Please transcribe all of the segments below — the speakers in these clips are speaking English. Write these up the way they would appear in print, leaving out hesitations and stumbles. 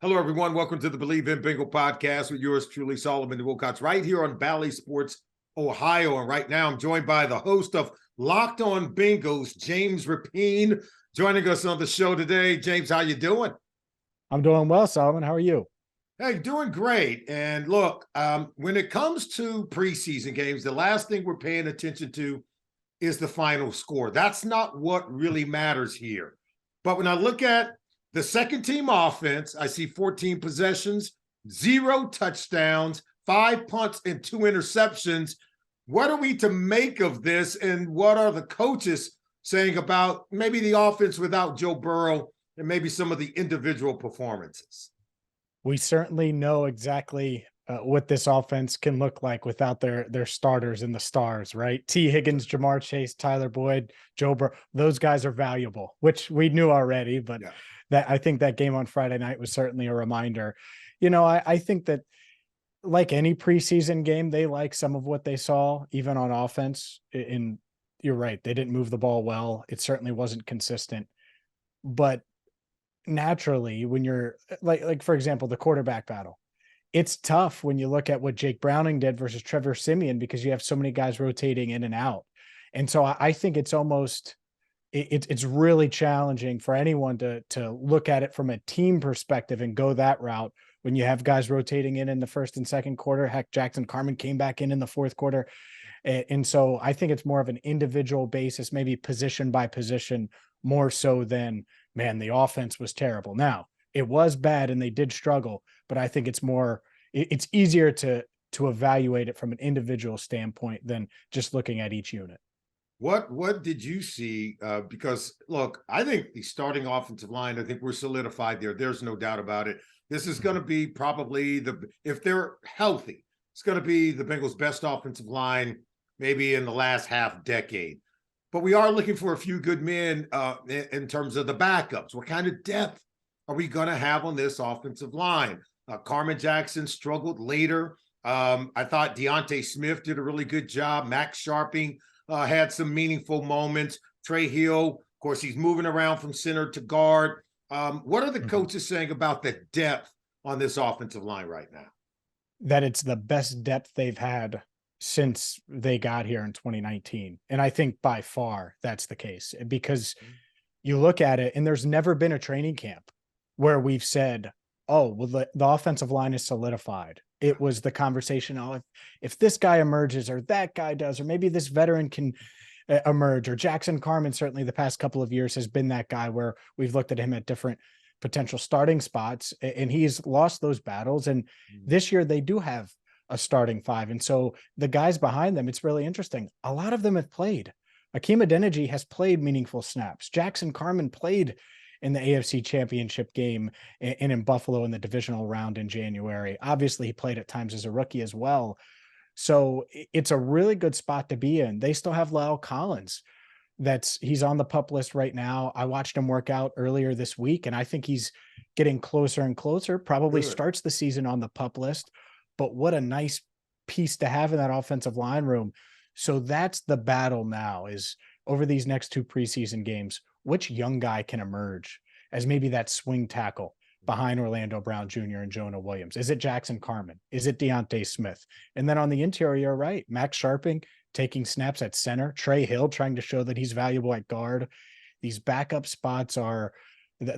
Hello, everyone. Welcome to the Believe in Bengal podcast with yours truly, Solomon Wilcots, right here on Valley Sports, Ohio. And right now I'm joined by the host of Locked On Bengals, James Rapien, joining us on the show today. James, how you doing? I'm doing well, Solomon. How are you? Hey, doing great. And look, when it comes to preseason games, the last thing we're paying attention to is the final score. That's not what really matters here. But when I look at the second team offense, I see 14 possessions, 0 touchdowns, 5 punts, and 2 interceptions. What are we to make of this? And what are the coaches saying about maybe the offense without Joe Burrow and maybe some of the individual performances? We certainly know exactly what this offense can look like without their starters and the stars, right? T. Higgins, Jamar Chase, Tyler Boyd, Joe Burrow. Those guys are valuable, which we knew already, but that I think that game on Friday night was certainly a reminder. You know, I think that like any preseason game, they like some of what they saw, even on offense. And you're right, they didn't move the ball well. It certainly wasn't consistent. But naturally, when you're like for example, the quarterback battle, it's tough when you look at what Jake Browning did versus Trevor Siemian because you have so many guys rotating in and out. And so I think it's almost it's really challenging for anyone to look at it from a team perspective and go that route when you have guys rotating in the first and second quarter. Heck, Jackson Carman came back in the fourth quarter. And so I think it's more of an individual basis, maybe position by position, more so than, man, the offense was terrible. Now, it was bad and they did struggle, but I think it's easier to evaluate it from an individual standpoint than just looking at each unit. What did you see? Because, look, I think the starting offensive line, I think we're solidified there. There's no doubt about it. This is going to be probably if they're healthy, it's going to be the Bengals' best offensive line maybe in the last half decade. But we are looking for a few good men in terms of the backups. What kind of depth are we going to have on this offensive line? Carman Jackson struggled later. I thought Deontay Smith did a really good job. Max Sharping had some meaningful moments. Trey Hill, of course, he's moving around from center to guard. What are the coaches saying about the depth on this offensive line right now? That it's the best depth they've had since they got here in 2019. And I think by far that's the case because you look at it and there's never been a training camp where we've said, oh, well, the offensive line is solidified. It was the conversation, oh, if this guy emerges or that guy does, or maybe this veteran can emerge, or Jackson Carman, certainly the past couple of years has been that guy where we've looked at him at different potential starting spots and he's lost those battles. And this year they do have a starting five. And so the guys behind them, it's really interesting. A lot of them have played. Akeem Adeniji has played meaningful snaps. Jackson Carman played in the AFC Championship game and in Buffalo in the divisional round in January. Obviously, he played at times as a rookie as well. So it's a really good spot to be in. They still have Lyle Collins. He's on the PUP list right now. I watched him work out earlier this week, and I think he's getting closer and closer. Probably starts the season on the PUP list. But what a nice piece to have in that offensive line room. So that's the battle now is over these next 2 preseason games, which young guy can emerge as maybe that swing tackle behind Orlando Brown Jr. and Jonah Williams? Is it Jackson Carman? Is it Deontay Smith? And then on the interior, right, Max Sharping taking snaps at center, Trey Hill trying to show that he's valuable at guard. These backup spots there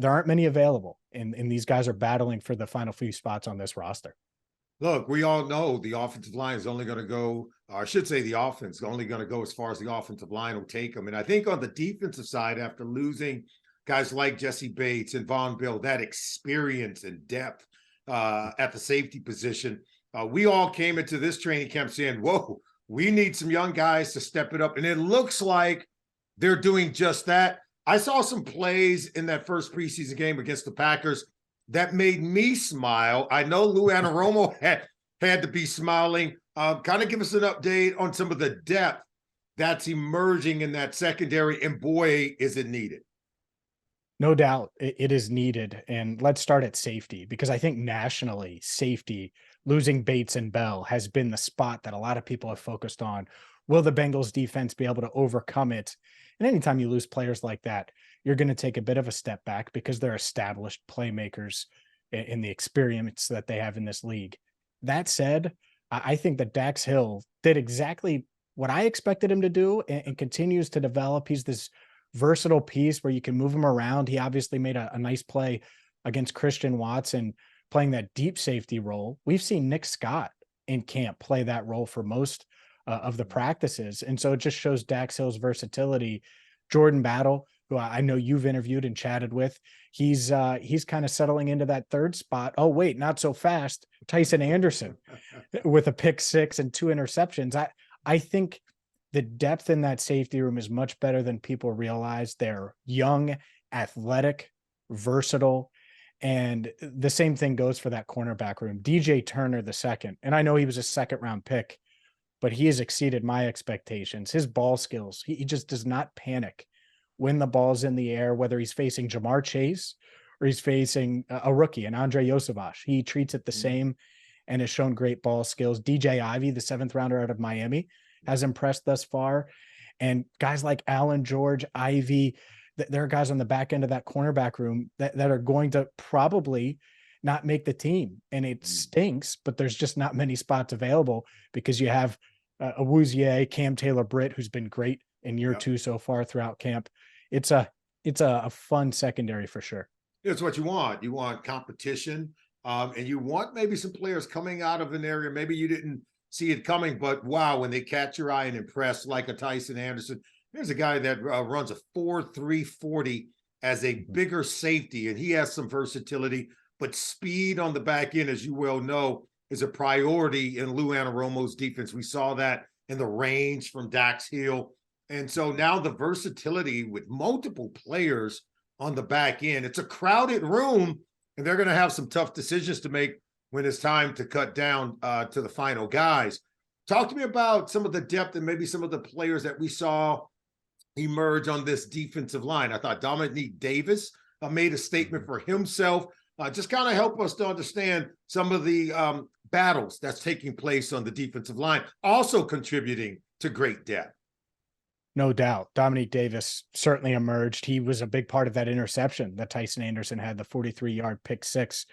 aren't many available, and these guys are battling for the final few spots on this roster. Look, we all know the offensive line is only going to go, or I should say the offense is only going to go as far as the offensive line will take them. And I think on the defensive side, after losing guys like Jesse Bates and Von Bill, that experience and depth at the safety position, we all came into this training camp saying, whoa, we need some young guys to step it up. And it looks like they're doing just that. I saw some plays in that first preseason game against the Packers that made me smile. I know Lou Anarumo had to be smiling. Kind of give us an update on some of the depth that's emerging in that secondary, and boy, is it needed. No doubt it is needed. And let's start at safety, because I think nationally safety, losing Bates and Bell has been the spot that a lot of people have focused on. Will the Bengals defense be able to overcome it? And anytime you lose players like that, you're going to take a bit of a step back because they're established playmakers in the experience that they have in this league. That said, I think that Dax Hill did exactly what I expected him to do and continues to develop. He's this versatile piece where you can move him around. He obviously made a nice play against Christian Watson, playing that deep safety role. We've seen Nick Scott in camp play that role for most of the practices. And so it just shows Dax Hill's versatility. Jordan Battle, who I know you've interviewed and chatted with, he's kind of settling into that third spot. Oh, wait, not so fast. Tyson Anderson with a pick 6 and 2 interceptions. I think the depth in that safety room is much better than people realize. They're young, athletic, versatile. And the same thing goes for that cornerback room. DJ Turner the second, and I know he was a 2nd-round pick, but he has exceeded my expectations. His ball skills, he just does not panic when the ball's in the air, whether he's facing Jamar Chase or he's facing a rookie, and Andre Yosevach. He treats it the same and has shown great ball skills. DJ Ivey, the 7th-rounder out of Miami, has impressed thus far. And guys like Allen George, Ivey, there are guys on the back end of that cornerback room that are going to probably not make the team. And it stinks, but there's just not many spots available because you have Awuzie, Cam Taylor-Britt, who's been great in year 2 so far throughout camp. It's a fun secondary for sure. It's what you want. You want competition, and you want maybe some players coming out of an area. Maybe you didn't see it coming, but wow, when they catch your eye and impress, like a Tyson Anderson. There's a guy that runs a 4.3 40 as a bigger safety, and he has some versatility, but speed on the back end, as you well know, is a priority in Lou Anarumo's defense. We saw that in the range from Dax Hill. And so now the versatility with multiple players on the back end. It's a crowded room, and they're going to have some tough decisions to make when it's time to cut down to the final guys. Talk to me about some of the depth and maybe some of the players that we saw emerge on this defensive line. I thought Dominique Davis made a statement for himself. Just kind of help us to understand some of the battles that's taking place on the defensive line, also contributing to great depth. No doubt. Dominique Davis certainly emerged. He was a big part of that interception that Tyson Anderson had, the 43-yard pick 6,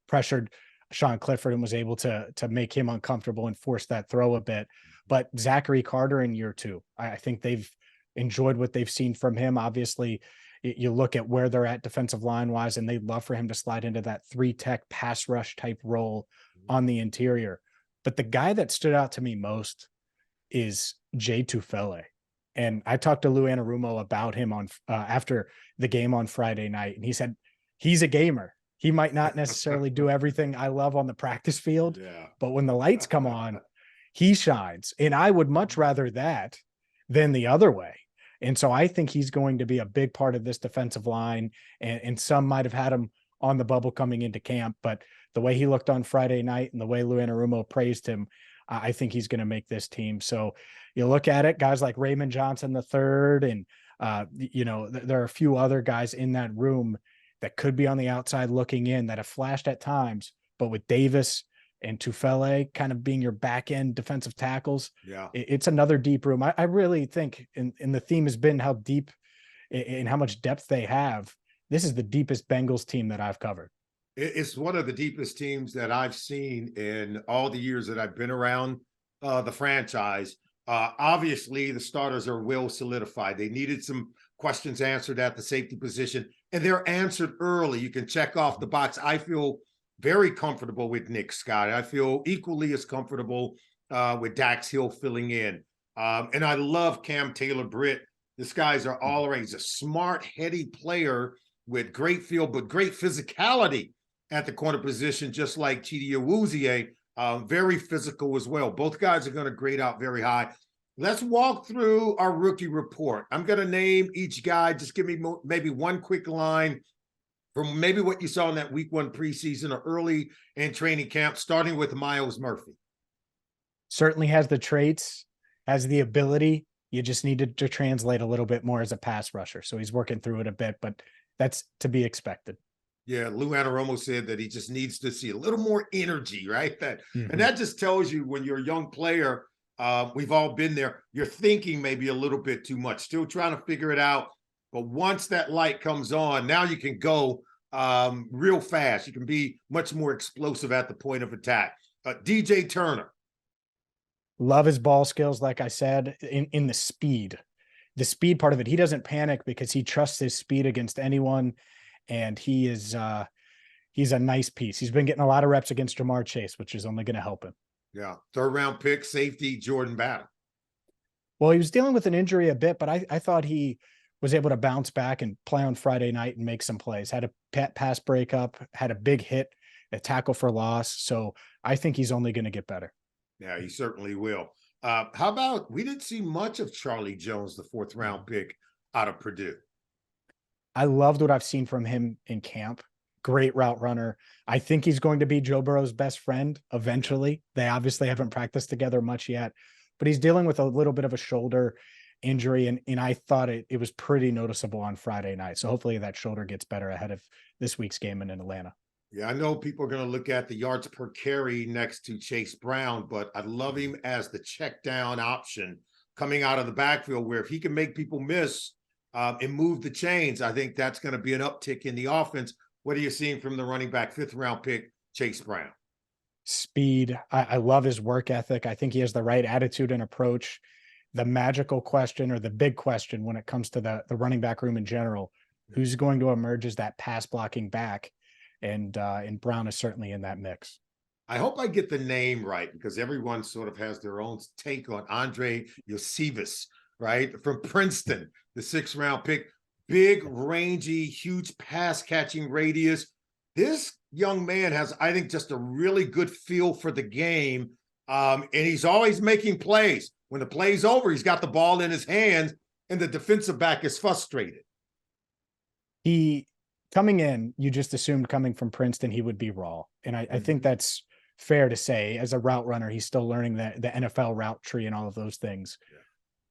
pressured Sean Clifford and was able to make him uncomfortable and force that throw a bit. But Zachary Carter in year 2, I think they've enjoyed what they've seen from him. Obviously, you look at where they're at defensive line wise, and they'd love for him to slide into that 3-tech pass rush type role on the interior. But the guy that stood out to me most is Jay Tufele. And I talked to Lou Anarumo about him on after the game on Friday night, and he said he's a gamer. He might not necessarily do everything I love on the practice field, but when the lights come on, he shines. And I would much rather that than the other way. And so I think he's going to be a big part of this defensive line. And some might have had him on the bubble coming into camp, but the way he looked on Friday night and the way Lou Anarumo praised him, I think he's going to make this team. So you look at it, guys like Raymond Johnson III, and there are a few other guys in that room that could be on the outside looking in that have flashed at times, but with Davis and Tufele kind of being your back end defensive tackles, it's another deep room. I really think, and the theme has been how deep and how much depth they have. This is the deepest Bengals team that I've covered. It's one of the deepest teams that I've seen in all the years that I've been around the franchise. Obviously, the starters are well solidified. They needed some questions answered at the safety position, and they're answered early. You can check off the box. I feel very comfortable with Nick Scott. I feel equally as comfortable with Dax Hill filling in. And I love Cam Taylor-Britt. These guys are all around. He's a smart, heady player with great feel, but great physicality at the corner position, just like Chidi Awuzie, very physical as well. Both guys are going to grade out very high. Let's walk through our rookie report. I'm going to name each guy. Just give me maybe one quick line from maybe what you saw in that week 1 preseason or early in training camp, starting with Myles Murphy. Certainly has the traits, has the ability. You just needed to translate a little bit more as a pass rusher. So he's working through it a bit, but that's to be expected. Yeah, Lou Anarumo said that he just needs to see a little more energy, right? And that just tells you when you're a young player, we've all been there, you're thinking maybe a little bit too much, still trying to figure it out. But once that light comes on, now you can go real fast. You can be much more explosive at the point of attack. DJ Turner. Love his ball skills, like I said, in the speed. The speed part of it, he doesn't panic because he trusts his speed against anyone, and he's a nice piece. He's been getting a lot of reps against Jamar Chase, which is only going to help him. Yeah, third-round pick, safety, Jordan Battle. Well, he was dealing with an injury a bit, but I thought he was able to bounce back and play on Friday night and make some plays. Had a pass breakup, had a big hit, a tackle for loss. So I think he's only going to get better. Yeah, he certainly will. How about, we didn't see much of Charlie Jones, the fourth-round pick out of Purdue. I loved what I've seen from him in camp. Great route runner. I think he's going to be Joe Burrow's best friend eventually. They obviously haven't practiced together much yet, but he's dealing with a little bit of a shoulder injury. And I thought it was pretty noticeable on Friday night. So hopefully that shoulder gets better ahead of this week's game in Atlanta. Yeah, I know people are going to look at the yards per carry next to Chase Brown, but I love him as the check down option coming out of the backfield, where if he can make people miss and move the chains, I think that's going to be an uptick in the offense. What are you seeing from the running back, fifth-round pick, Chase Brown? Speed. I love his work ethic. I think he has the right attitude and approach. The magical question, or the big question when it comes to the running back room in general, who's going to emerge as that pass blocking back? And Brown is certainly in that mix. I hope I get the name right, because everyone sort of has their own take on Andre Yosivas, right? From Princeton, the sixth-round pick. Big, rangy, huge pass-catching radius. This young man has, I think, just a really good feel for the game, and he's always making plays. When the play's over, he's got the ball in his hands, and the defensive back is frustrated. He, coming in, you just assumed coming from Princeton, he would be raw. And I think that's fair to say. As a route runner, he's still learning the NFL route tree and all of those things. Yeah.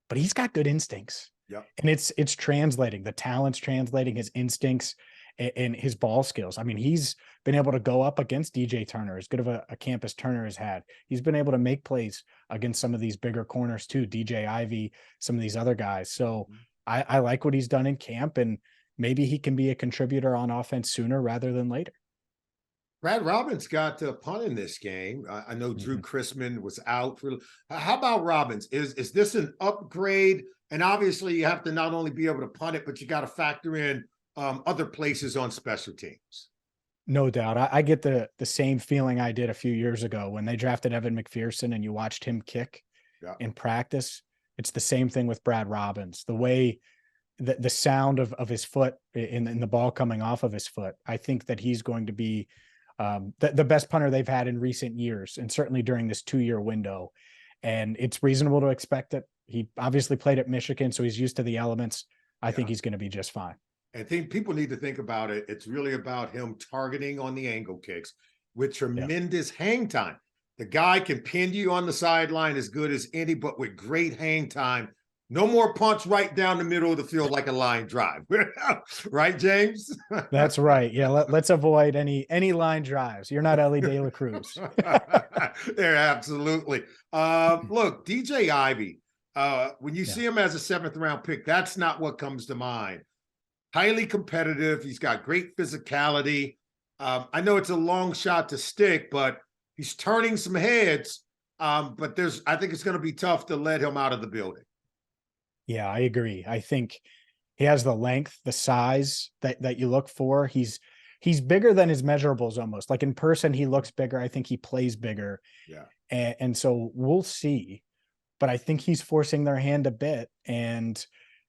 But he's got good instincts. Yep. And it's translating. The talent's translating, his instincts and his ball skills. I mean, he's been able to go up against DJ Turner, as good of a camp as Turner has had. He's been able to make plays against some of these bigger corners too, DJ Ivy, some of these other guys. So I like what he's done in camp, and maybe he can be a contributor on offense sooner rather than later. Brad Robbins got to punt in this game. I know Drew Chrisman was out for. How about Robbins? Is this an upgrade? And obviously, you have to not only be able to punt it, but you got to factor in other places on special teams. No doubt. I get the same feeling I did a few years ago when they drafted Evan McPherson and you watched him kick in practice. It's the same thing with Brad Robbins. The way the sound of his foot in the ball coming off of his foot, I think that he's going to be the best punter they've had in recent years, and certainly during this 2-year window. And it's reasonable to expect it. He obviously played at Michigan, so he's used to the elements. I think he's going to be just fine. I think people need to think about it. It's really about him targeting on the angle kicks with tremendous hang time. The guy can pin you on the sideline as good as any, but with great hang time. No more punch right down the middle of the field like a line drive. Right, James? That's right. Yeah, let's avoid any line drives. You're not Ellie De La Cruz. They're absolutely. Look, DJ Ivy, when you see him as a 7th-round pick, that's not what comes to mind. Highly competitive. He's got great physicality. I know it's a long shot to stick, but he's turning some heads. But I think it's going to be tough to let him out of the building. Yeah, I agree. I think he has the length, the size that you look for. He's bigger than his measurables almost. Like in person, he looks bigger. I think he plays bigger. Yeah. And so we'll see. But I think he's forcing their hand a bit. And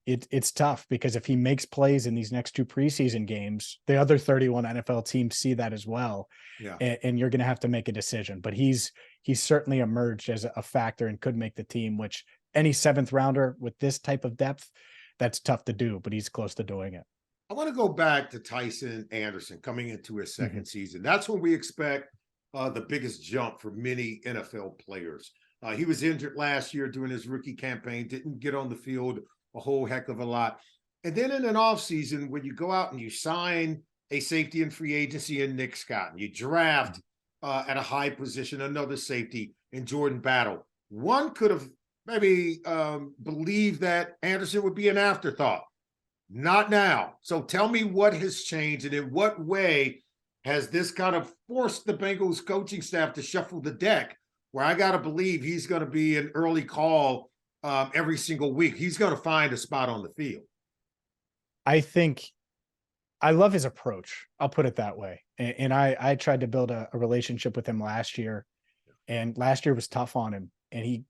it's tough, because if he makes plays in these next 2 preseason games, the other 31 NFL teams see that as well. Yeah. And you're going to have to make a decision. But he's certainly emerged as a factor and could make the team, which any 7th rounder with this type of depth, that's tough to do, but he's close to doing it. I want to go back to Tyson Anderson coming into his second season. That's when we expect the biggest jump for many NFL players. He was injured last year during his rookie campaign, didn't get on the field a whole heck of a lot. And then in an offseason, when you go out and you sign a safety in free agency in Nick Scott, and you draft at a high position another safety in Jordan Battle, one could have maybe believed that Anderson would be an afterthought. Not now. So tell me what has changed and in what way has this kind of forced the Bengals coaching staff to shuffle the deck where I got to believe he's going to be an early call every single week. He's going to find a spot on the field. I think I love his approach. I'll put it that way. And I tried to build a relationship with him last year, and last year was tough on him. And he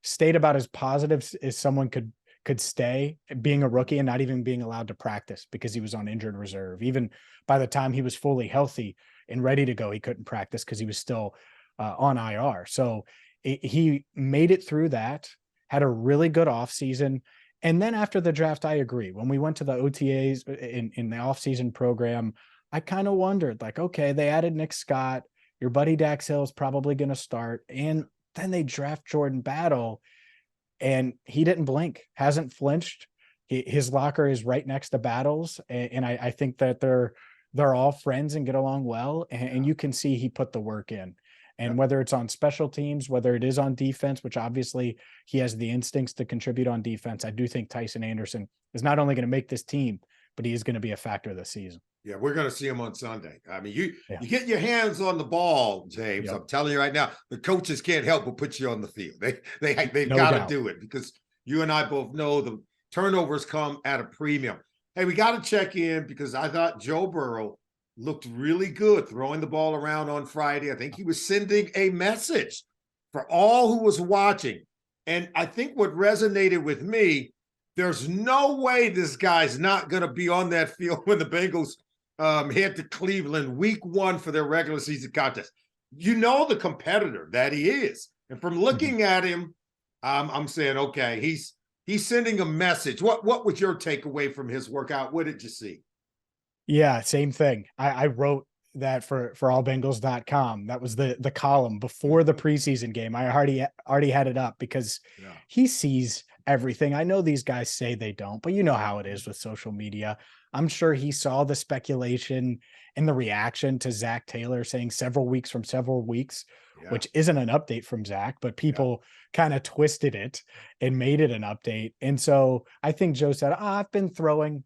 stayed about as positive as someone could stay, being a rookie and not even being allowed to practice because he was on injured reserve. Even by the time he was fully healthy and ready to go, he couldn't practice because he was still on IR. So he made it through that, had a really good offseason. And then after the draft, I agree. When we went to the OTAs in the offseason program, I kind of wondered, like, okay, they added Nick Scott. Your buddy Dax Hill is probably going to start. And then they draft Jordan Battle, and he didn't blink, hasn't flinched. His locker is right next to Battle's. And I think that they're all friends and get along well. And you can see he put the work in. And whether it's on special teams, whether it is on defense, which obviously he has the instincts to contribute on defense, I do think Tyson Anderson is not only going to make this team, but he is going to be a factor this season. Yeah, we're going to see him on Sunday. I mean, you get your hands on the ball, James. I'm telling you right now, the coaches can't help but put you on the field. They've got to do it because you and I both know the turnovers come at a premium. Hey, we got to check in because I thought Joe Burrow looked really good throwing the ball around on Friday. I think he was sending a message for all who was watching. And I think what resonated with me, there's no way this guy's not going to be on that field when the Bengals head to Cleveland week 1 for their regular season contest. You know the competitor that he is. And from looking at him, I'm saying, okay, he's sending a message. What was your takeaway from his workout? What did you see? Yeah, same thing. I wrote that for allbengals.com. That was the column before the preseason game. I already had it up because he sees everything. I know these guys say they don't, but you know how it is with social media. I'm sure he saw the speculation and the reaction to Zach Taylor saying several weeks from several weeks, which isn't an update from Zach, but people kind of twisted it and made it an update. And so I think Joe said, I've been throwing.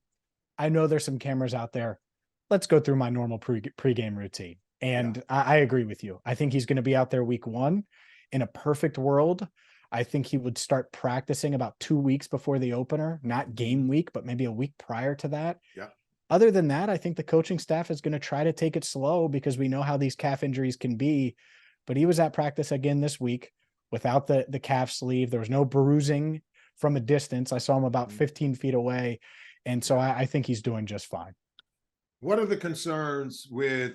I know there's some cameras out there. Let's go through my normal pregame routine. And I agree with you. I think he's going to be out there week 1. In a perfect world, I think he would start practicing about 2 weeks before the opener, not game week, but maybe a week prior to that. Other than that, I think the coaching staff is going to try to take it slow because we know how these calf injuries can be. But he was at practice again this week without the calf sleeve. There was no bruising from a distance. I saw him about 15 feet away. And so I think he's doing just fine. What are the concerns with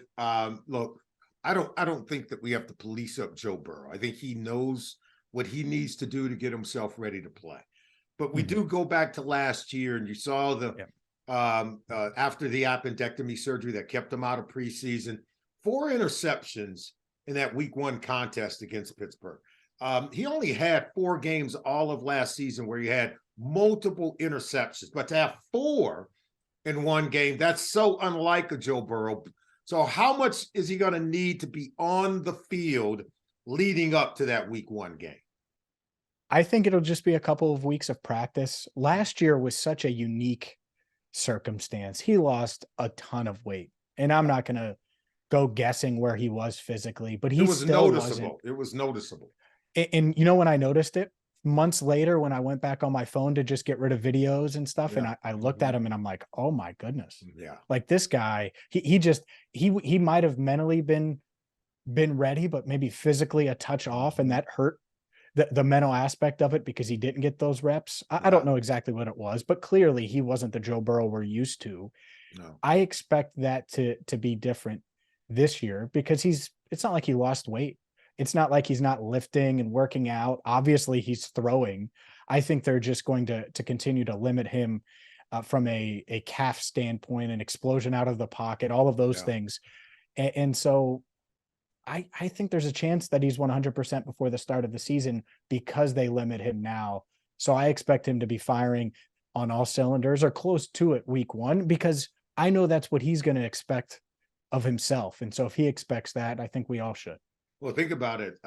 look, I don't think that we have to police up Joe Burrow. I think he knows what he needs to do to get himself ready to play. But we do go back to last year, and you saw the after the appendectomy surgery that kept him out of preseason, 4 interceptions in that week 1 contest against Pittsburgh. He only had 4 games all of last season where he had multiple interceptions, but to have 4 in one game, that's so unlike a Joe Burrow. So how much is he going to need to be on the field leading up to that week 1 game? I think it'll just be a couple of weeks of practice. Last year was such a unique circumstance. He lost a ton of weight, and I'm not going to go guessing where he was physically, but he was noticeable. It was noticeable. And you know, when I noticed it months later, when I went back on my phone to just get rid of videos and stuff, and I looked at him and I'm like, oh my goodness. Like this guy, he might've mentally been ready, but maybe physically a touch off, and that hurt the mental aspect of it because he didn't get those reps. I don't know exactly what it was, but clearly he wasn't the Joe Burrow we're used to. I expect that to be different this year because it's not like he lost weight. It's not like he's not lifting and working out. Obviously he's throwing. I think they're just going to continue to limit him from a calf standpoint, an explosion out of the pocket, all of those things. And so I think there's a chance that he's 100% before the start of the season because they limit him now. So I expect him to be firing on all cylinders or close to it week 1, because I know that's what he's going to expect of himself. And so if he expects that, I think we all should. Well, think about it.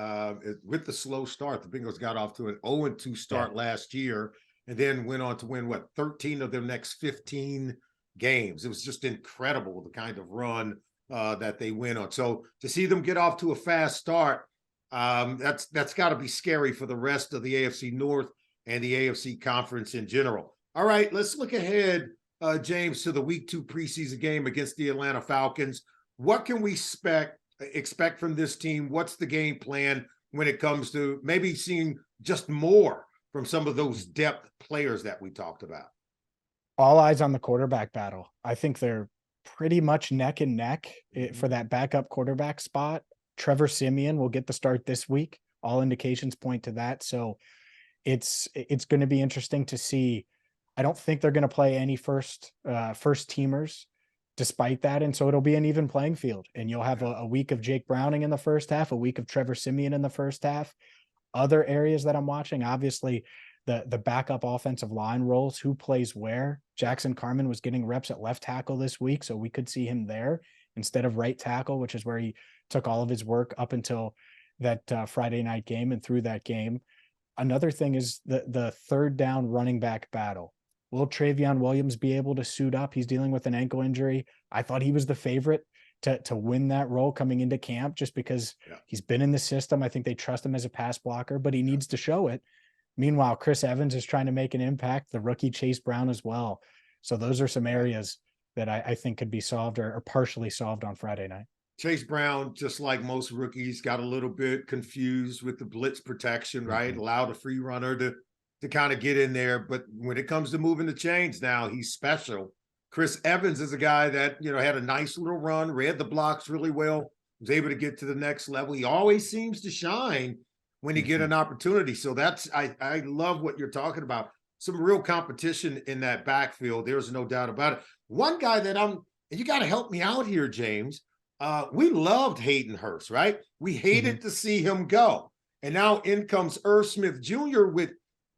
With the slow start, the Bengals got off to an 0-2 start last year. and then went on to win, 13 of their next 15 games. It was just incredible, the kind of run that they went on. So to see them get off to a fast start, that's got to be scary for the rest of the AFC North and the AFC conference in general. All right, let's look ahead, James, to the week 2 preseason game against the Atlanta Falcons. What can we expect from this team? What's the game plan when it comes to maybe seeing just more from some of those depth players that we talked about? All eyes on the quarterback battle. I think they're pretty much neck and neck for that backup quarterback spot. Trevor Siemian will get the start this week. All indications point to that. So it's going to be interesting to see. I don't think they're going to play any first teamers despite that. And so it'll be an even playing field, and you'll have a week of Jake Browning in the first half, a week of Trevor Siemian in the first half. Other areas that I'm watching, obviously the backup offensive line roles, who plays where. Jackson Carman was getting reps at left tackle this week, so we could see him there instead of right tackle, which is where he took all of his work up until that Friday night game and through that game. Another thing is the third down running back battle. Will Travion Williams be able to suit up? He's dealing with an ankle injury. I thought he was the favorite to win that role coming into camp just because he's been in the system. I think they trust him as a pass blocker, but he needs to show it. Meanwhile, Chris Evans is trying to make an impact, the rookie Chase Brown as well. So those are some areas that I think could be solved or partially solved on Friday night. Chase Brown, just like most rookies, got a little bit confused with the blitz protection, right? Allowed a free runner to kind of get in there. But when it comes to moving the chains now, he's special. Chris Evans is a guy that, had a nice little run, read the blocks really well, was able to get to the next level. He always seems to shine when he get an opportunity. So I love what you're talking about. Some real competition in that backfield. There's no doubt about it. One guy that you got to help me out here, James. We loved Hayden Hurst, right? We hated to see him go. And now in comes Irv Smith Jr. with,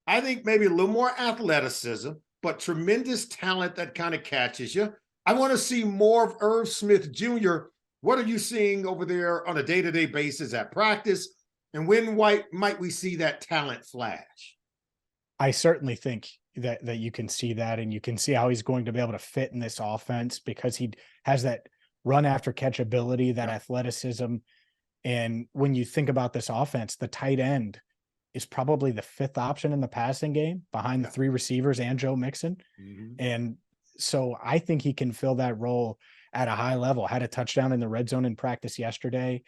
I think, maybe a little more athleticism, but tremendous talent that kind of catches you. I want to see more of Irv Smith Jr. What are you seeing over there on a day-to-day basis at practice? And when might we see that talent flash? I certainly think that you can see that, and you can see how he's going to be able to fit in this offense because he has that run after catch ability, that athleticism. And when you think about this offense, the tight end is probably the 5th option in the passing game behind the 3 receivers and Joe Mixon. And so I think he can fill that role at a high level. Had a touchdown in the red zone in practice yesterday.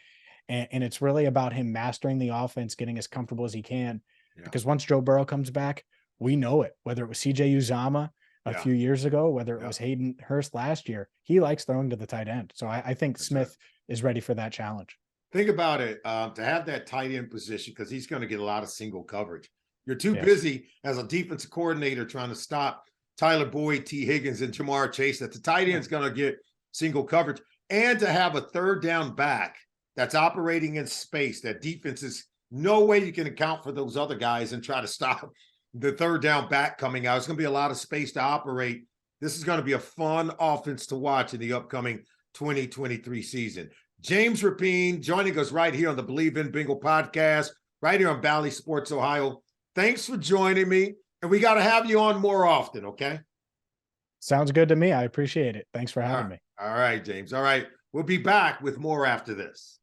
And it's really about him mastering the offense, getting as comfortable as he can. Because once Joe Burrow comes back, we know it. Whether it was CJ Uzomah a few years ago, whether it was Hayden Hurst last year, he likes throwing to the tight end. So I think Smith is ready for that challenge. Think about it, to have that tight end position, because he's going to get a lot of single coverage. You're too busy as a defensive coordinator trying to stop Tyler Boyd, T. Higgins, and Jamar Chase that the tight end's going to get single coverage. And to have a third down back that's operating in space, that defense is no way you can account for those other guys and try to stop the third down back coming out. It's going to be a lot of space to operate. This is going to be a fun offense to watch in the upcoming 2023 season. James Rapien joining us right here on the Believe in Bengal podcast, right here on Valley Sports Ohio. Thanks for joining me, and we got to have you on more often, okay? Sounds good to me. I appreciate it. Thanks for having me. All right, James. All right. We'll be back with more after this.